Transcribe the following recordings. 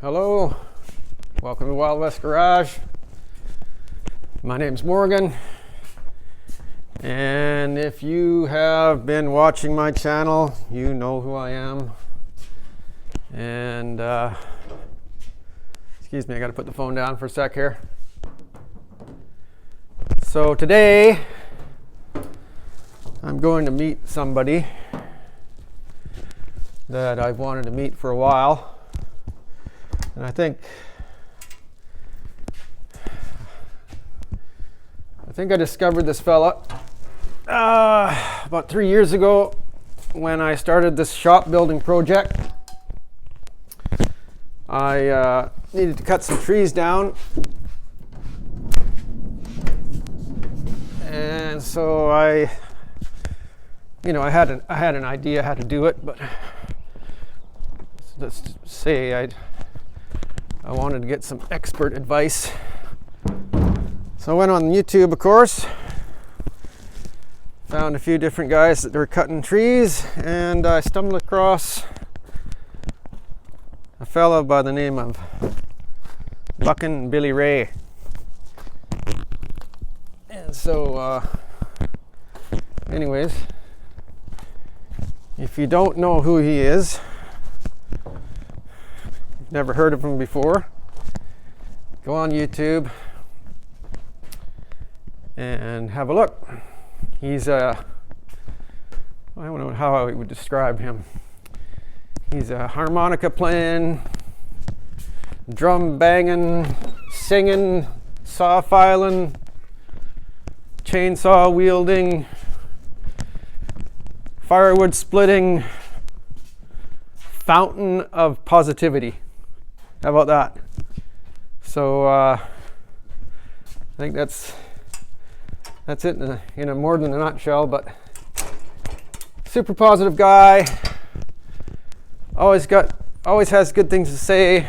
Hello, welcome to Wild West Garage. My name's Morgan, and if you have been watching my channel, you know who I am. And excuse me, I got to put the phone down for a sec here. So today I'm going to meet somebody that I've wanted to meet for a while. And I think I discovered this fella about 3 years ago when I started this shop building project. I needed to cut some trees down, and so I had an idea how to do it, but let's say I wanted to get some expert advice. So I went on YouTube, of course, found a few different guys that were cutting trees, and I stumbled across a fellow by the name of Buckin Billy Ray. And so, anyways, if you don't know who he is, never heard of him before, go on YouTube and have a look. He's I don't know how I would describe him. He's a harmonica playing, drum banging, singing, saw filing, chainsaw wielding, firewood splitting fountain of positivity. How about that? So I think that's it in a more than a nutshell. But super positive guy. Always has good things to say.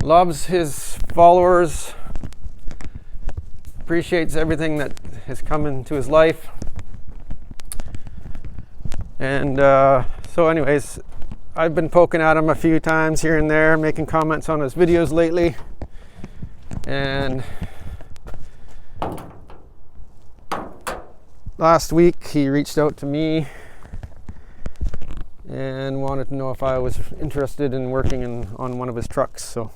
Loves his followers. Appreciates everything that has come into his life. And so, anyways, I've been poking at him a few times here and there, making comments on his videos lately. And last week he reached out to me and wanted to know if I was interested in working on one of his trucks. So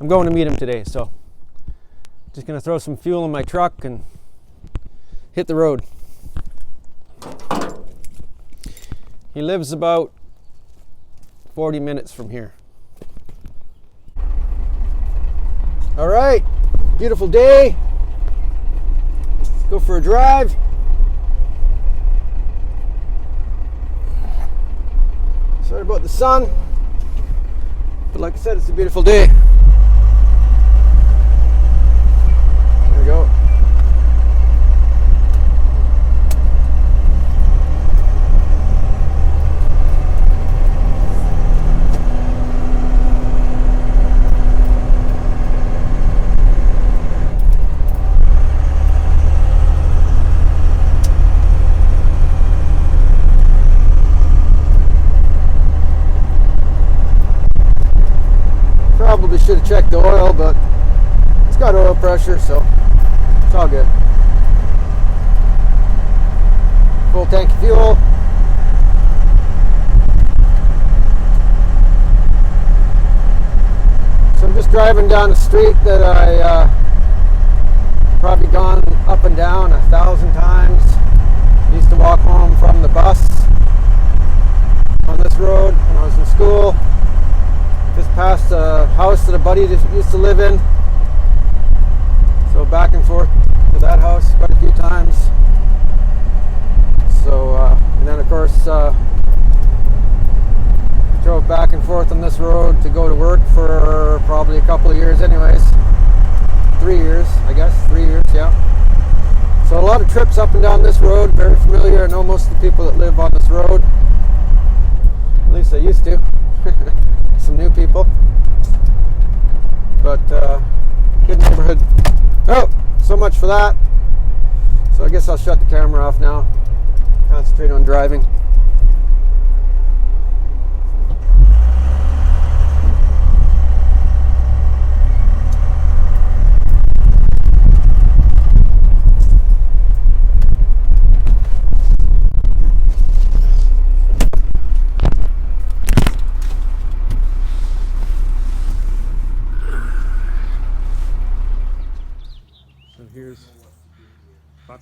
I'm going to meet him today. So just going to throw some fuel in my truck and hit the road. He lives about 40 minutes from here. All right, beautiful day. Let's go for a drive. Sorry about the sun, but like I said, it's a beautiful day. There we go. Probably should have checked the oil, but it's got oil pressure, so it's all good. Full tank of fuel. So I'm just driving down the street that I probably gone up and down 1,000 times. Used to walk home from the bus on this road when I was in school. Just past a house that a buddy used to live in. So back and forth to that house quite a few times. So, and then of course, drove back and forth on this road to go to work for probably a couple of years anyways. 3 years, I guess. 3 years, yeah. So a lot of trips up and down this road. Very familiar. I know most of the people that live on this road. At least I used to. Some new people, but good neighborhood. Oh, so much for that. So I guess I'll shut the camera off now, concentrate on driving.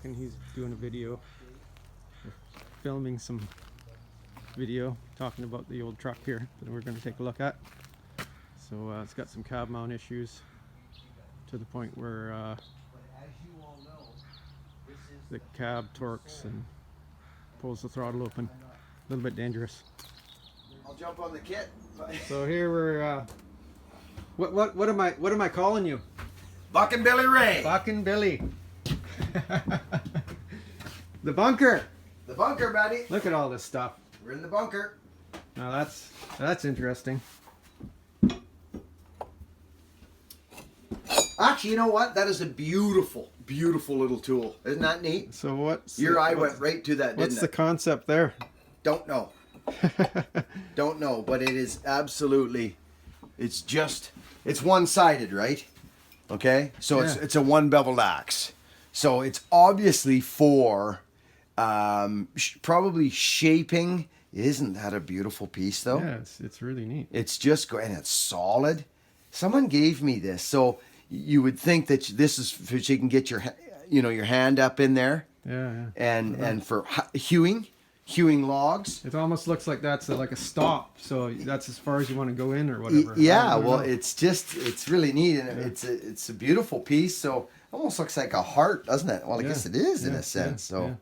Buckin. He's doing a video, filming some video talking about the old truck here that we're going to take a look at. So it's got some cab mount issues to the point where the cab torques and pulls the throttle open. A little bit dangerous. I'll jump on the kit. So here we're what am I calling you? Buckin Billy Ray. Buckin Billy. The bunker. The bunker, buddy. Look at all this stuff. We're in the bunker. Now that's interesting. Actually, you know what? That is a beautiful, beautiful little tool. Isn't that neat? So what's Your eye went right to that, didn't it? What's the concept there? Don't know. Don't know, but it is absolutely, it's one-sided, right? Okay? So Yeah. it's a one beveled axe. So it's obviously for probably shaping. Isn't that a beautiful piece though? Yeah, it's really neat. It's just and it's solid. Someone gave me this, so you would think that this is so you can get your your hand up in there. Yeah. And for hewing logs. It almost looks like that's like a stop, so that's as far as you want to go in or whatever. Yeah, well, it's really neat, and it's a beautiful piece. So almost looks like a heart, doesn't it? Well, I guess it is in a sense. So.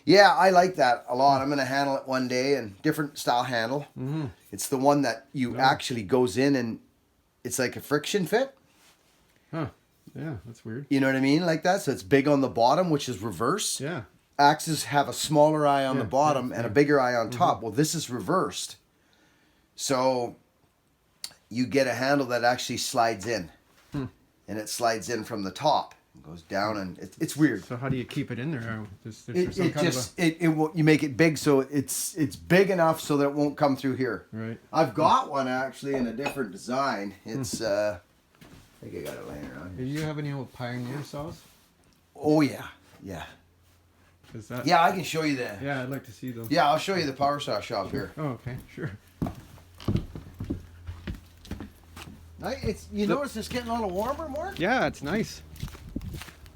Yeah, I like that a lot. I'm going to handle it one day, and different style handle. Mm-hmm. It's the one that you actually goes in, and it's like a friction fit. Huh. Yeah, that's weird. You know what I mean? Like that. So it's big on the bottom, which is reverse. Yeah. Axes have a smaller eye on the bottom and a bigger eye on top. Well, this is reversed. So you get a handle that actually slides in. And it slides in from the top. Goes down, and it's weird. So how do you keep it in there? You make it big so it's big enough so that it won't come through here. Right. I've got one actually in a different design. It's I think I got it laying around Do here. you have any old Pioneer saws? Oh yeah. Yeah, I can show you that. Yeah, I'd like to see those. Yeah, I'll show you the power saw shop here. Oh, okay, sure. Notice it's getting a little warmer, Mark? Yeah, it's nice.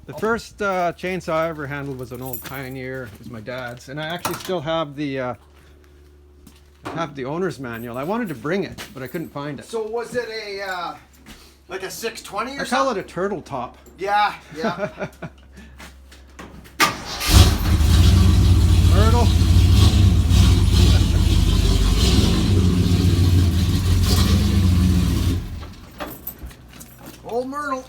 The first chainsaw I ever handled was an old Pioneer. It was my dad's, and I actually still have the owner's manual. I wanted to bring it, but I couldn't find it. So was it a like a 620 or I something? call it a turtle top. Yeah. Turtle. Old Myrtle.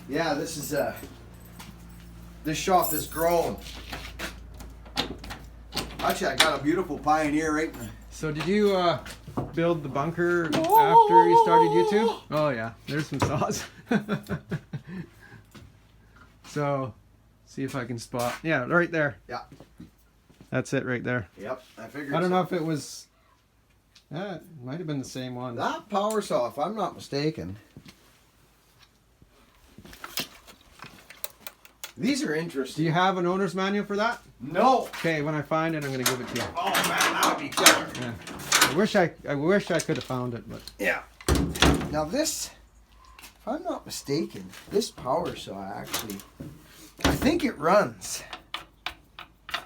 Yeah, this shop has grown. Actually, I got a beautiful Pioneer right now. So did you build the bunker after you started YouTube? Oh yeah, there's some saws. So, see if I can spot. Yeah, right there. Yeah. That's it right there. Yep, I figured. I don't know if it was. It might have been the same one. That power saw, if I'm not mistaken. These are interesting. Do you have an owner's manual for that? No. Okay, when I find it, I'm gonna give it to you. Oh man, that would be killer. Yeah. I wish I could have found it, but Yeah. Now this, if I'm not mistaken, this power saw actually, I think it runs.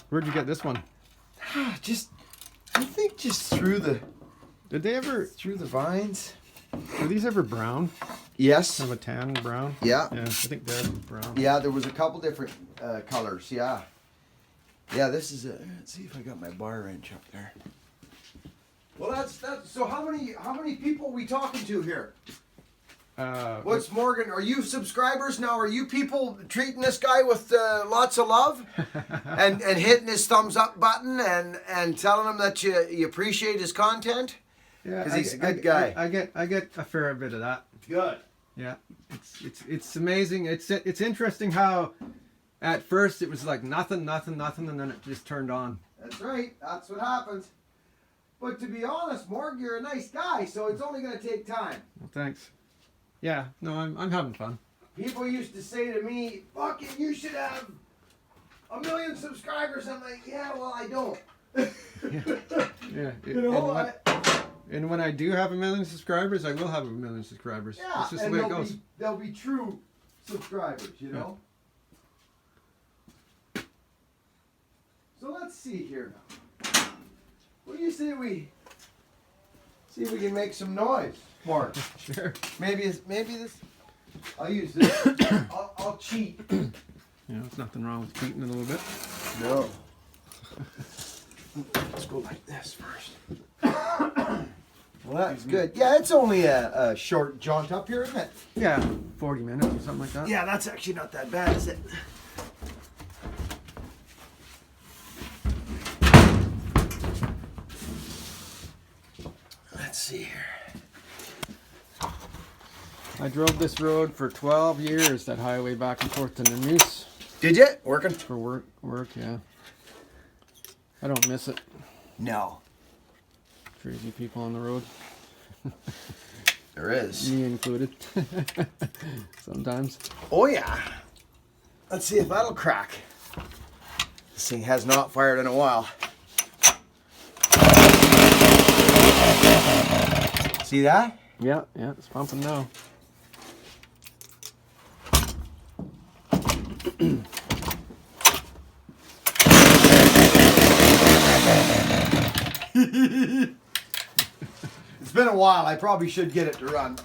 where'd you get this one? I think just through the Through the vines. Were these ever brown? Yes. Kind of a tan brown? Yeah. Yeah, I think they're brown. Yeah, there was a couple different colors. Yeah. Yeah, this is let's see if I got my bar wrench up there. Well, that's so how many people are we talking to here? What's Morgan? Are you subscribers now? Are you people treating this guy with lots of love and hitting his thumbs up button and telling him that you appreciate his content? Yeah, Because he's a good guy. I get a fair bit of that. Good. Yeah, it's amazing. It's interesting how at first it was like nothing, and then it just turned on. That's right. That's what happens. But to be honest, Morg, you're a nice guy, so it's only going to take time. Well, thanks. Yeah, no, I'm having fun. People used to say to me, Buckin, you should have 1 million subscribers. I'm like, yeah, well, I don't. Yeah. You know, And when I do have 1 million subscribers, I will have 1 million subscribers. Yeah, That's just the and way it goes. they'll be true subscribers, you know? So let's see here now. What do you say we see if we can make some noise, Mark? Sure. Maybe this. I'll use this. I'll cheat. You know, there's nothing wrong with cheating a little bit. No. Let's go like this first. Well, that's good. Yeah, it's only a short jaunt up here, isn't it? Yeah, 40 minutes or something like that. Yeah, that's actually not that bad, is it? Let's see here. I drove this road for 12 years, that highway back and forth to Namoose. Did you? Working? For work, yeah. I don't miss it. No. Crazy people on the road. There is. Me included. Sometimes. Oh, yeah. Let's see if that'll crack. This thing has not fired in a while. See that? Yeah, it's pumping now. It's been a while. I probably should get it to run.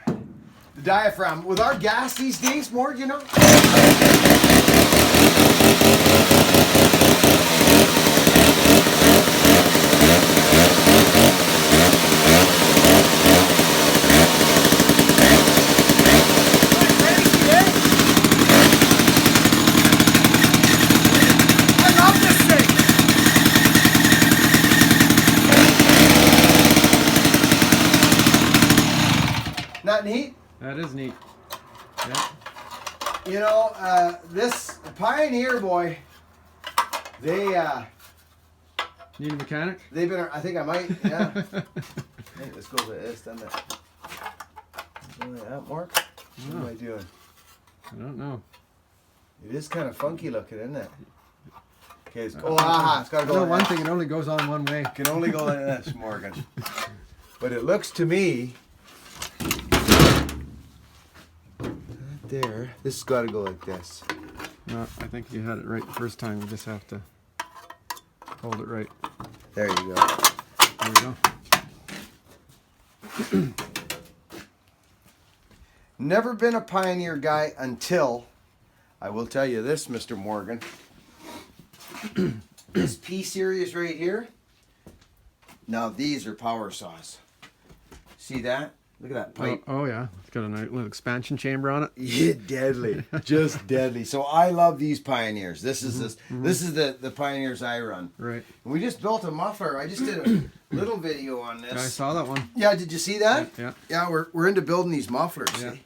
The diaphragm. With our gas these days, more, you know? I love this thing. Not neat? That is neat. Yeah. You know, this Pioneer boy, they Need a mechanic? they've been. I think I might. Yeah. Hey, let's go with this, doesn't it? Look at that, Mark. What am I doing? I don't know. It is kind of funky looking, isn't it? Okay, it's, it's got to go. No, like one that. thing, it only goes on one way. Can only go like this, Morgan. But it looks to me. There. This has got to go like this. No, I think you had it right the first time. You just have to hold it right. There you go. There we go. Never been a Pioneer guy until, I will tell you this, Mr. Morgan. This P series right here. Now these are power saws. See that? Look at that pipe. Oh yeah, it's got a nice little expansion chamber on it. Yeah, deadly, just deadly. So I love these Pioneers. This is this is the Pioneers I run. Right. And we just built a muffler. I just did a little video on this. I saw that one. Yeah, did you see that? Yeah. Yeah, we're into building these mufflers. Yeah. See?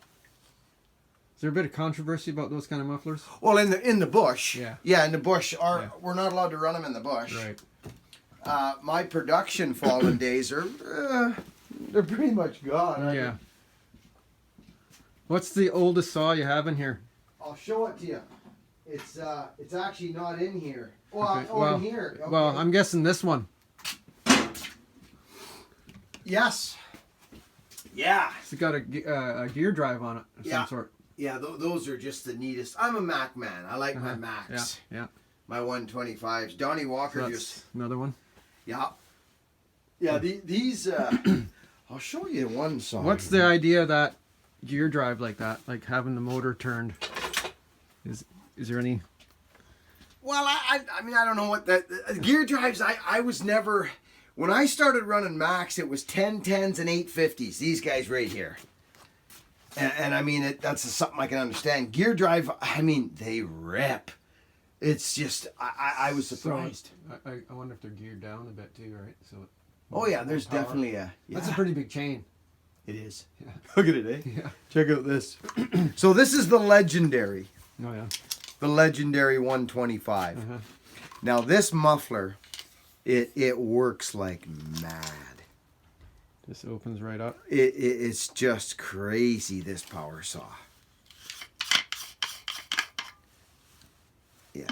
Is there a bit of controversy about those kind of mufflers? Well, in the bush. Yeah. Yeah, in the bush. Yeah. We're not allowed to run them in the bush. Right. My production fallen days are they're pretty much gone. Yeah. What's the oldest saw you have in here? I'll show it to you. It's actually not in here. Well, Okay, oh, in here. Okay. Well, I'm guessing this one. Yes. Yeah. It's got a gear drive on it of Yeah. some sort. Yeah, those are just the neatest. I'm a Mac man. I like my Macs. Yeah. My 125s. Donnie Walker So just. that's another one. Yeah. Yeah. These. I'll show you one song. What's the idea of that gear drive like that? Like having the motor turned. Is there any? Well, I mean, I don't know what that gear drives. I was never. When I started running Macs, it was 1010s and 850s. These guys right here. And I mean, that's something I can understand. Gear drive, I mean, they rip. It's just, I was surprised. So I wonder if they're geared down a bit too, right? So. Oh yeah, there's power. definitely a. Yeah. That's a pretty big chain. It is. Yeah. Look at it, eh? Yeah. Check out this. So this is the legendary. Oh yeah. The legendary 125. Uh-huh. Now this muffler, it works like mad. This opens right up. It's just crazy, this power saw. Yeah.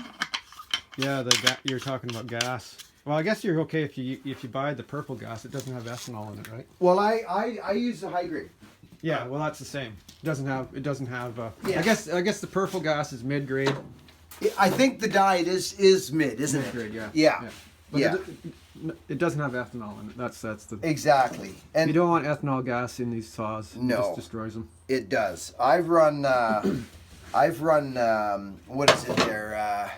Yeah, you're talking about gas. Well, I guess you're okay if you buy the purple gas. It doesn't have ethanol in it, right? Well, I use the high grade. Yeah. Well, that's the same. It doesn't have. Yeah. I guess the purple gas is mid grade. I think the diet is mid, isn't Mid grade, it? yeah. Yeah. But Yeah. it doesn't have ethanol in it. That's the. Exactly. And You don't want ethanol gas in these saws. It No. just destroys them. it does. I've run what is it there?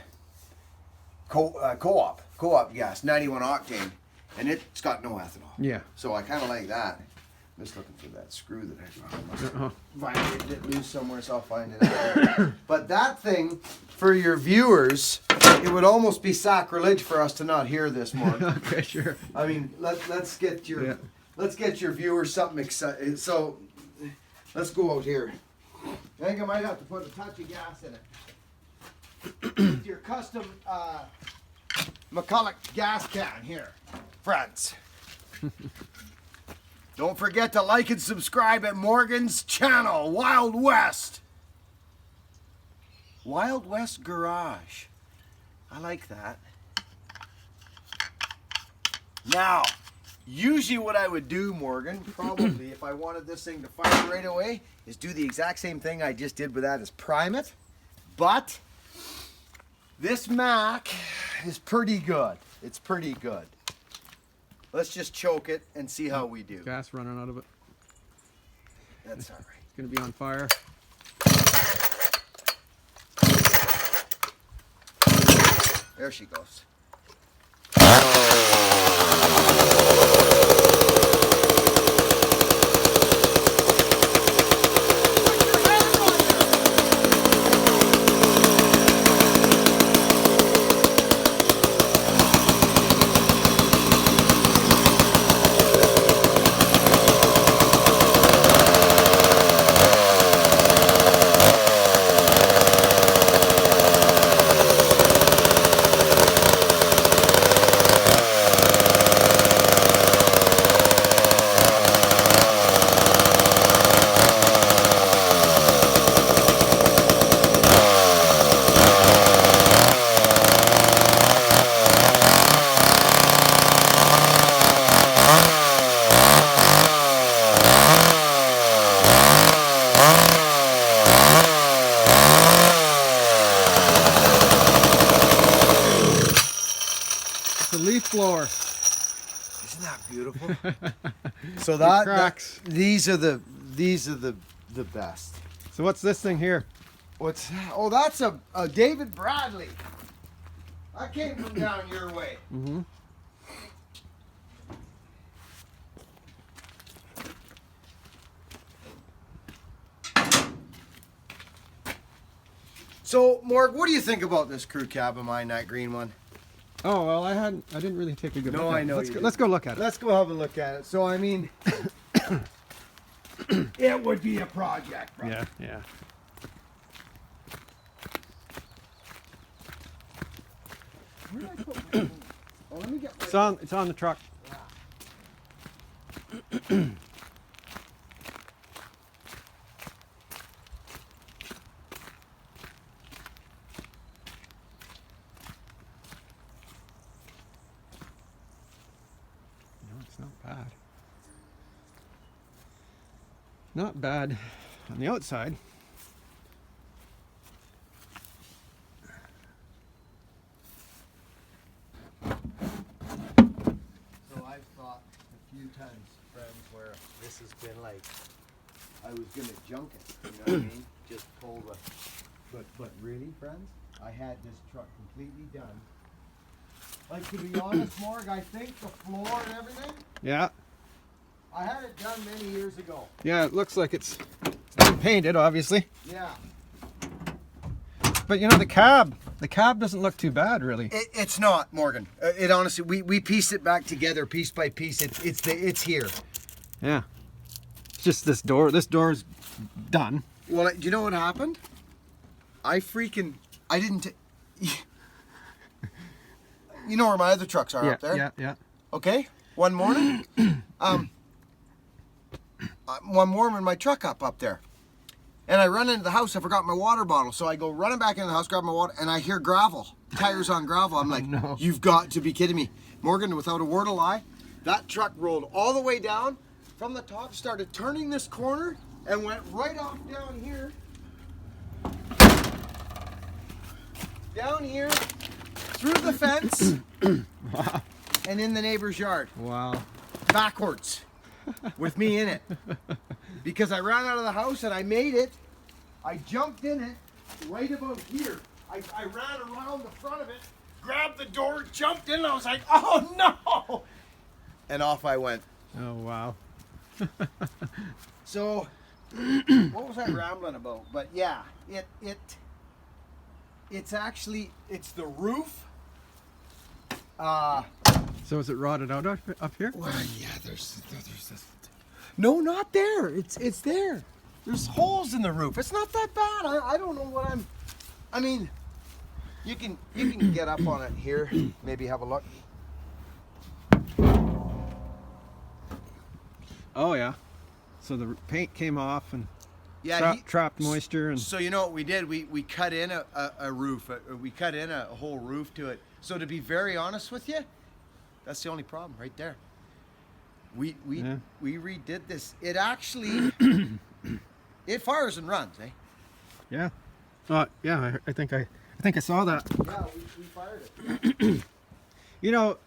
Co-op gas, 91 octane, and it's got no ethanol. Yeah. So I kind of like that. I'm just looking for that screw that I found. I must have Uh-huh. vibrated it loose somewhere, so I'll find it out. But that thing, for your viewers, it would almost be sacrilege for us to not hear this more. Okay, sure. I mean, let's get your Yeah. let's get your viewers something exciting. So let's go out here. I think I might have to put a touch of gas in it. With your custom McCulloch gas can here, friends. Don't forget to like and subscribe at Morgan's channel, Wild West. Wild West Garage. I like that. Now, usually what I would do, Morgan, probably if I wanted this thing to fire right away, is do the exact same thing I just did with that, is prime it. But this Mac is pretty good. It's pretty good. Let's just choke it and see how we do. Gas running out of it. That's all right. It's gonna be on fire. There she goes. It's a leaf blower. Isn't that beautiful? So that cracks. These are the best. So what's this thing here? What's oh, that's a David Bradley. That came from down your way. Mm-hmm. So, Morg, what do you think about this crew cab of mine, that green one? Oh well, I didn't really take a good No, look at I it. know Let's you go, didn't. let's go look at it. Let's go have a look at it. So, I mean, it would be a project, bro. Yeah, yeah. Where did I put my oh, let me get my It's on the truck. No, it's not bad. Not bad on the outside. So I've thought a few times, friends, where this has been like, I was gonna junk it, you know what I mean? Just pull the, but really, friends, I had this truck completely done. Like, to be honest, Morg, I think the floor and everything, Yeah, I had it done many years ago. yeah. It looks like it's been painted, obviously. Yeah. But you know the cab doesn't look too bad, really. It's not, Morgan. It honestly, we pieced it back together piece by piece. It's here. Yeah. It's just this door. This door's done. Well, do you know what happened? I didn't. You know where my other trucks are Yeah, up there. yeah, yeah. Okay. One morning, one morning, my truck up there, and I run into the house. I forgot my water bottle, so I go running back into the house, grab my water, and I hear gravel, tires on gravel. I'm like, no. you've got to be kidding me. Morgan, without a word of lie, that truck rolled all the way down from the top, started turning this corner, and went right off down here. Down here, through the fence, Wow. and in the neighbor's yard. Wow. Backwards, with me in it. Because I ran out of the house and I made it. I jumped in it right about here. I ran around the front of it, grabbed the door, jumped in, and I was like, oh no! And off I went. Oh, wow. So, what was I rambling about? But yeah, it's actually, it's the roof. So is it rotted out up here? Well, yeah, there's this. No, not there. It's there. There's holes in the roof. It's not that bad. I don't know what I mean, you can get up on it here. Maybe have a look. Oh, yeah. So the paint came off and Yeah, trapped moisture. And so you know what we did? We cut in a roof. We cut in a whole roof to it. So to be very honest with you, that's the only problem right there. We redid this. It actually it fires and runs, eh? yeah. Yeah, I think I saw that. Yeah, we fired it. You know,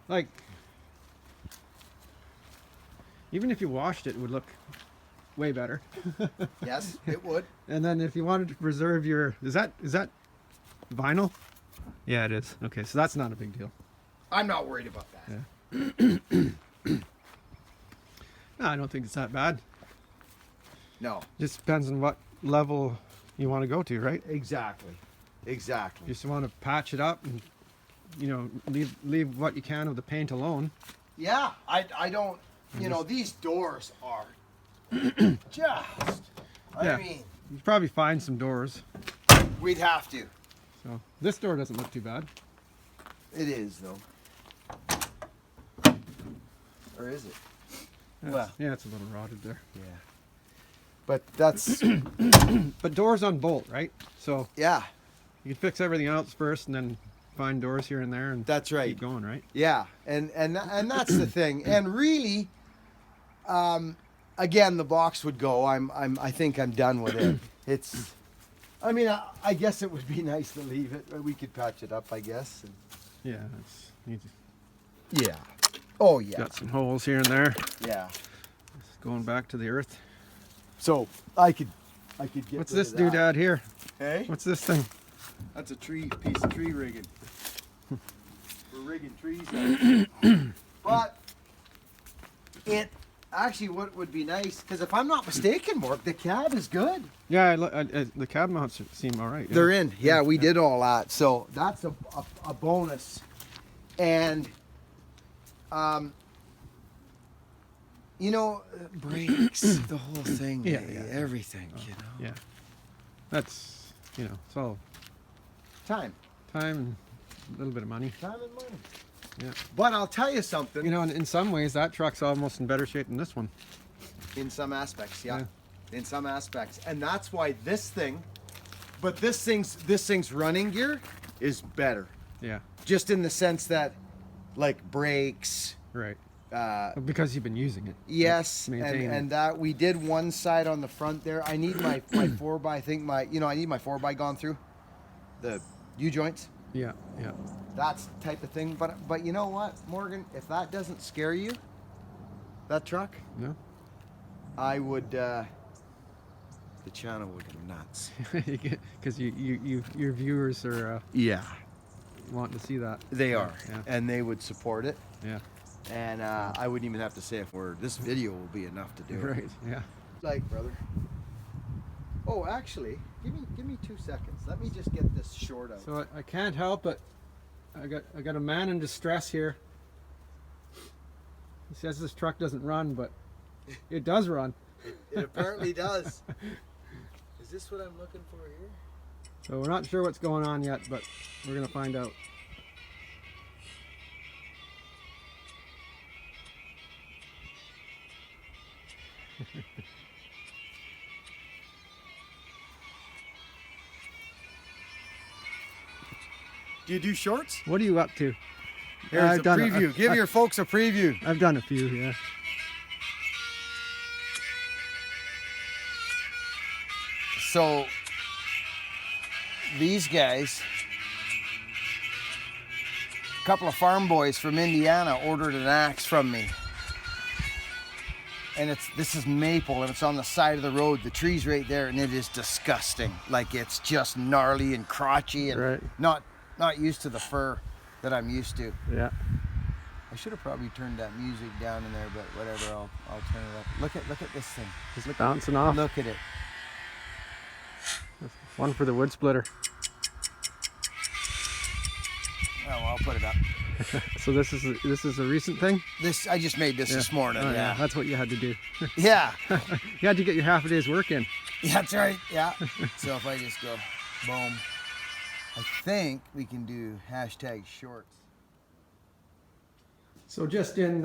like, even if you washed it, it would look way better. Yes, it would. And then if you wanted to preserve your, is that vinyl? Yeah, it is. Okay, so that's not a big deal. I'm not worried about that. Yeah. No, I don't think it's that bad. No. Just depends on what level you want to go to, right? Exactly. Exactly. You just want to patch it up and, you know, leave what you can of the paint alone. Yeah, I don't. You know, these doors are just. Yeah. I mean, You'd probably find some doors. we'd have to. So this door doesn't look too bad. It is though. Or is it? Well. Yeah, it's a little rotted there. Yeah. But that's. But doors on bolt, right? So Yeah. you can fix everything else first and then find doors here and there and That's right. keep going, right? Yeah, and that's the thing. And really, again, the box would go. I think I'm done with it. It's. I mean, I guess it would be nice to leave it. We could patch it up, I guess. And, Yeah, it's yeah. Oh yeah. got some holes here and there. Yeah. It's going back to the earth. So I could get. What's rid this of that. doodad here? Hey. What's this thing? That's a piece of tree rigging. We're rigging trees now. But it actually, what would be nice, because if I'm not mistaken, Mark, the cab is good. Yeah, the cab mounts seem all right. Yeah. They're in. Yeah, we did all that. So that's a bonus. And, you know, brakes, the whole thing, Yeah, everything, you know. Yeah, that's, you know, it's all Time. time and a little bit of money. Time and money. Yeah. But I'll tell you something. You know, in some ways, that truck's almost in better shape than this one. In some aspects, yeah. Yeah. In some aspects. And that's why this thing's running gear is better. Yeah, Just in the sense that, like, brakes, right. Because you've been using it. yes, Maintain it. and that we did one side on the front there. I need my 4x, I think I need my 4x gone through. The U-joints. Yeah, yeah. That's the type of thing. But you know what, Morgan? If that doesn't scare you, that truck, No? I would, the channel would go nuts. Because your viewers are Yeah. wanting to see that. They are. Yeah. And they would support it. Yeah. And I wouldn't even have to say a word. This video will be enough to do it. Right. Yeah. Like, brother. Oh, actually, give me 2 seconds. Let me just get this short out. So I can't help but I got a man in distress here. He says this truck doesn't run, but it does run. It apparently does. Is this what I'm looking for here? So we're not sure what's going on yet, but we're gonna find out. Do you do shorts? What are you up to? Here's a preview. Give your folks a preview. I've done a few, yeah. So these guys, a couple of farm boys from Indiana ordered an axe from me. And this is maple and it's on the side of the road. The tree's right there and it is disgusting. Like it's just gnarly and crotchy and Right. not used to the fur that I'm used to. Yeah. I should have probably turned that music down in there, but whatever, I'll turn it up. Look at this thing. Just bouncing off. Look at it. One for the wood splitter. Oh, I'll put it up. So this is a recent thing? I just made this morning. Oh, yeah. That's what you had to do. Yeah. You had to get your half a day's work in. Yeah, that's right. Yeah. So if I just go, boom, I think we can do hashtag shorts. So just in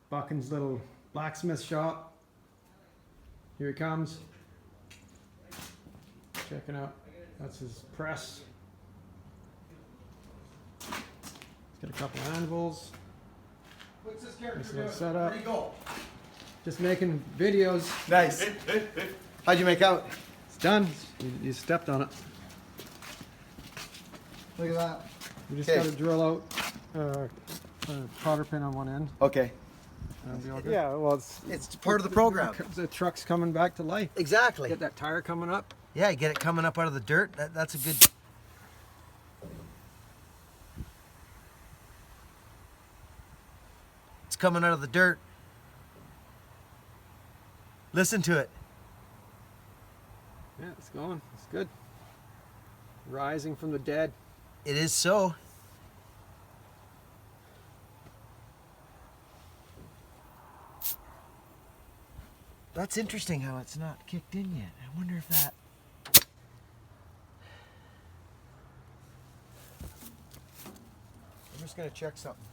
Buckin's little blacksmith shop. Here he comes. Checking out. That's his press. He's got a couple of anvils. What's this character Nice doing? little setup. Where'd he go? Just making videos. Nice. How'd you make out? It's done. You stepped on it. Look at that. You just Okay. got to drill out a cotter pin on one end. Okay. That'll be all good. Yeah, well, It's part of the program. The truck's coming back to life. Exactly. Get that tire coming up. Yeah, you get it coming up out of the dirt. That's a good. It's coming out of the dirt. Listen to it. Yeah, it's going. It's good. Rising from the dead. It is so. That's interesting how it's not kicked in yet. I wonder if that. I'm just gonna check something.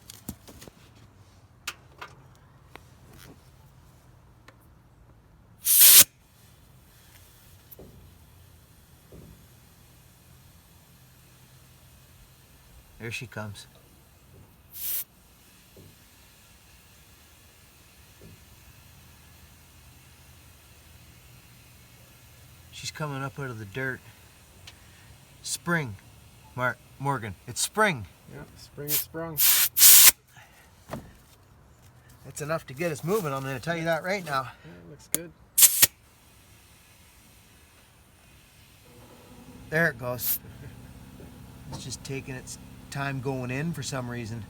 There she comes. She's coming up out of the dirt. Spring, Morgan. It's spring. Yeah, spring has sprung. That's enough to get us moving. I'm going to tell you that right now. Yeah, it looks good. There it goes. It's just taking its time going in for some reason.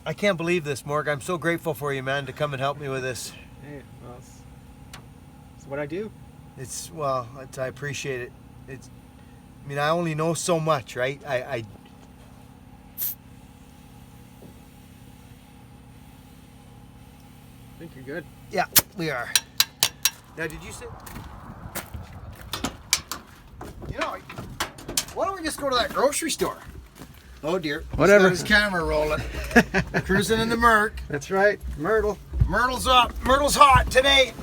I can't believe this, Morg. I'm so grateful for you, man, to come and help me with this. Hey, well, it's what I do. I appreciate it. I mean, I only know so much, right? I think you're good. Yeah, we are. Now, did you say? You know, why don't we just go to that grocery store? Oh dear. Whatever. He's got his camera rolling. Cruising in the Merc. That's right, Myrtle. Myrtle's up. Myrtle's hot today.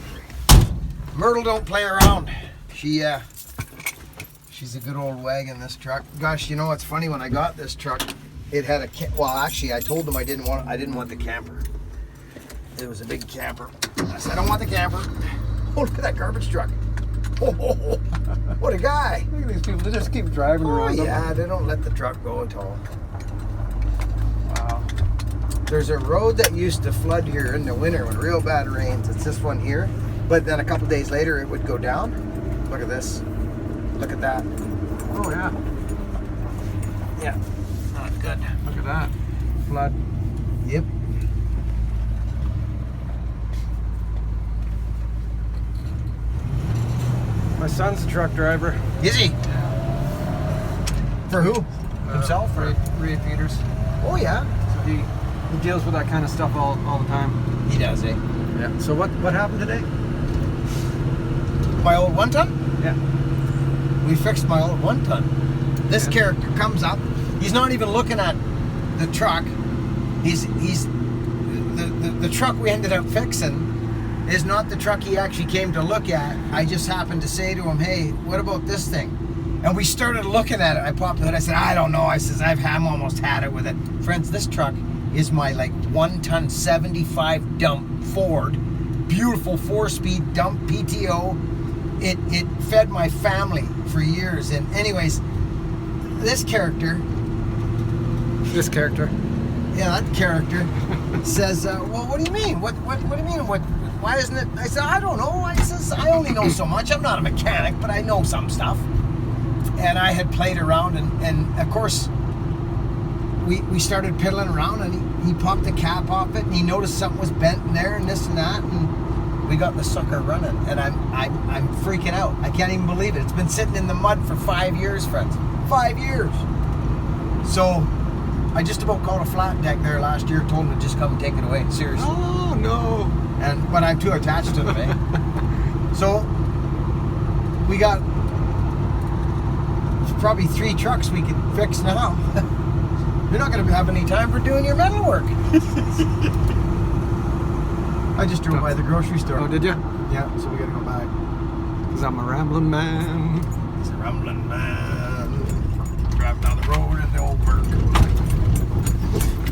Myrtle don't play around. She's a good old wagon, this truck. Gosh, you know what's funny? When I got this truck, it had actually, I told them I didn't want the camper. It was a big camper. I said, I don't want the camper. Oh, look at that garbage truck. Oh, what a guy. Look at these people. They just keep driving around. Yeah, they don't let the truck go at all. Wow. There's a road that used to flood here in the winter when real bad rains. It's this one here. But then a couple days later, it would go down. Look at this. Look at that. Oh, yeah. Yeah, not good. Look at that. Flood. Yep. My son's a truck driver. Is he? For who? Himself? Or? Ray Peters. Oh, yeah. So he deals with that kind of stuff all the time. He does, eh? Yeah. So what happened today? My old one ton? Yeah. we fixed my old 1-ton. This character comes up. He's not even looking at the truck. He's the truck we ended up fixing is not the truck he actually came to look at. I just happened to say to him, hey, what about this thing? And we started looking at it. I popped the hood. I said, I don't know. I says, I've almost had it with it. Friends, this truck is my like 1-ton 75 dump Ford. Beautiful 4-speed dump PTO. It fed my family for years. And anyways, this character. Yeah, that character says, well, what do you mean? What do you mean? Why isn't it? I said, I don't know. I says, I only know so much. I'm not a mechanic, but I know some stuff. And I had played around, and of course, we started piddling around, and he popped the cap off it, and he noticed something was bent in there, and this and that, and we got the sucker running, and I'm freaking out. I can't even believe it. It's been sitting in the mud for 5 years, friends. 5 years. So I just about called a flat deck there last year, told him to just come and take it away. Seriously. Oh no. But I'm too attached to them, eh? So we got probably 3 trucks we could fix now. You're not going to have any time for doing your metal work. I just drove by the grocery store. Oh, did you? Yeah, so we got to go back. Because I'm a rambling man. He's a rambling man. Driving down the road in the old Burke.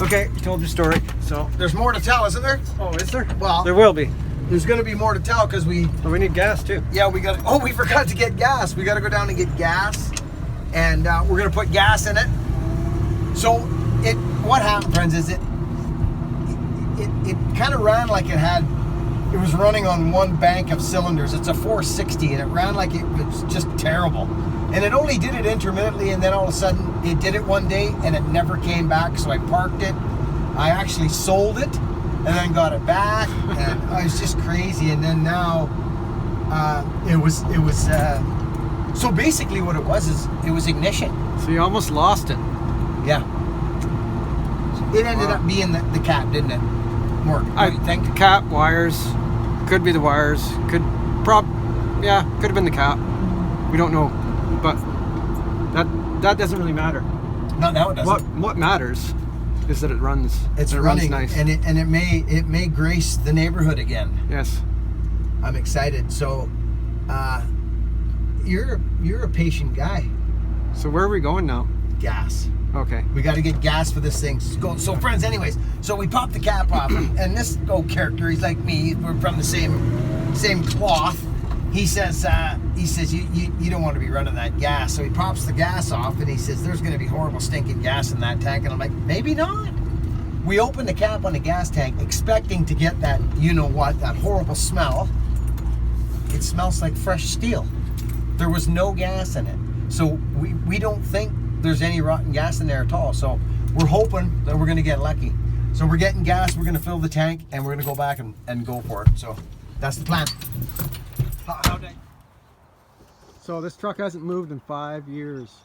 Okay, you told your story. So There's more to tell, isn't there? oh, is there? Well, There will be. there's going to be more to tell because we need gas too. we forgot to get gas. We got to go down and get gas, and we're going to put gas in it. So what happened, friends, is it kind of ran like it was running on one bank of cylinders. It's a 460, and it ran like it was just terrible. And it only did it intermittently, and then all of a sudden it did it one day and it never came back. So I parked it. I actually sold it and then got it back, and it was just crazy. And then now it was so basically what it was is it was ignition. So you almost lost it. Yeah. It ended up being the cap, didn't it? More, I think. The cap, wires, could be the wires, could have been the cap. We don't know, but that doesn't really matter. Not now it doesn't. What matters is that it runs. It's runs running, nice. and it may grace the neighborhood again. Yes. I'm excited. So, you're a patient guy. So where are we going now? Gas. Okay. We got to get gas for this thing. So friends, anyways, so we popped the cap off, and this old character, he's like me. We're from the same cloth. He says you don't want to be running that gas. So he pops the gas off, and he says there's going to be horrible stinking gas in that tank. And I'm like, maybe not. We opened the cap on the gas tank, expecting to get that, that horrible smell. It smells like fresh steel. There was no gas in it. So we don't think there's any rotten gas in there at all. So we're hoping that we're going to get lucky. So we're getting gas, we're going to fill the tank, and we're going to go back and go for it. So that's the plan. So this truck hasn't moved in 5 years.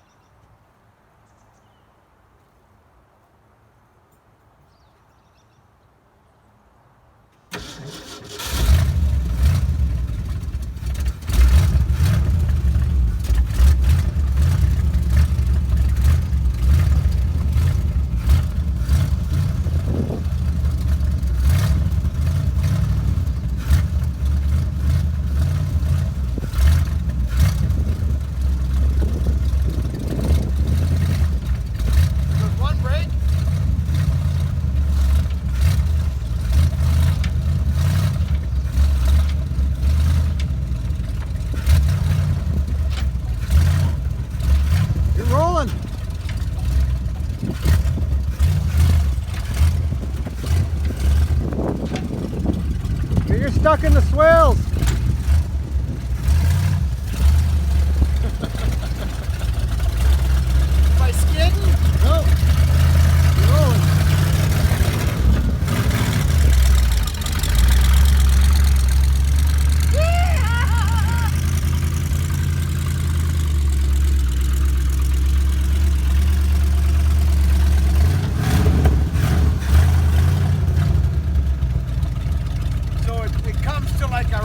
You're stuck in the swales. Am I skidding? No. You're rolling. So it comes to like a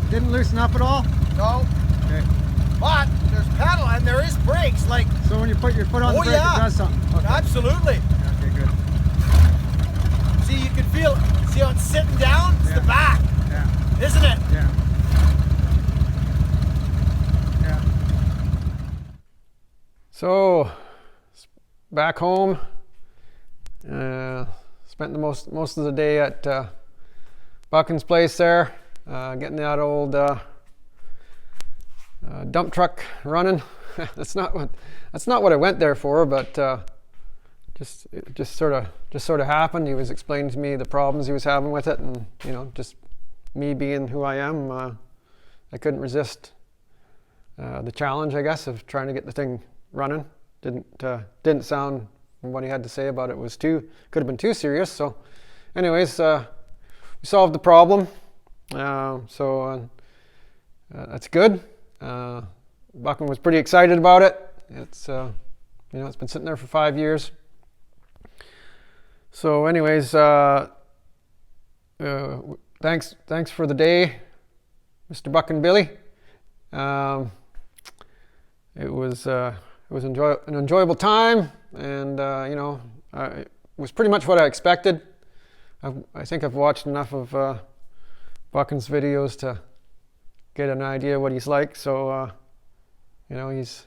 didn't loosen up at all? No. Okay. But there's pedal and there is brakes. Like, So when you put your foot on the brake, yeah. it does something. Okay. Absolutely. Okay, good. See, you can feel it. See how it's sitting down? It's the back, Yeah. isn't it? Yeah. Yeah. So, back home. Spent the most of the day at Buckin's place there, getting that old dump truck running. That's not what I went there for, but it just sort of happened. He was explaining to me the problems he was having with it, and just me being who I am, I couldn't resist the challenge, I guess, of trying to get the thing running. Didn't sound, from what he had to say about it, could have been too serious. So, anyways, we solved the problem. So that's good. Buckin was pretty excited about it. It's it's been sitting there for 5 years. So, anyways, thanks for the day, Mr. Buckin Billy. It was an enjoyable time, and it was pretty much what I expected. I think I've watched enough of Buckin's videos to get an idea what he's like. So he's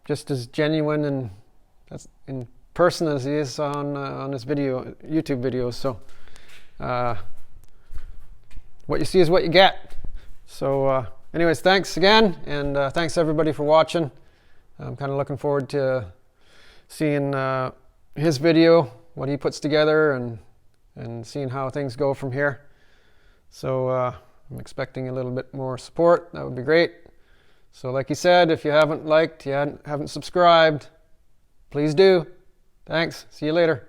just as genuine and that's in person as he is on his YouTube videos. So what you see is what you get. So anyways, thanks again, and thanks everybody for watching. I'm kind of looking forward to seeing his video, what he puts together, and seeing how things go from here. So I'm expecting a little bit more support. That would be great. So like he said, if you haven't liked, you haven't subscribed, please do. Thanks. See you later.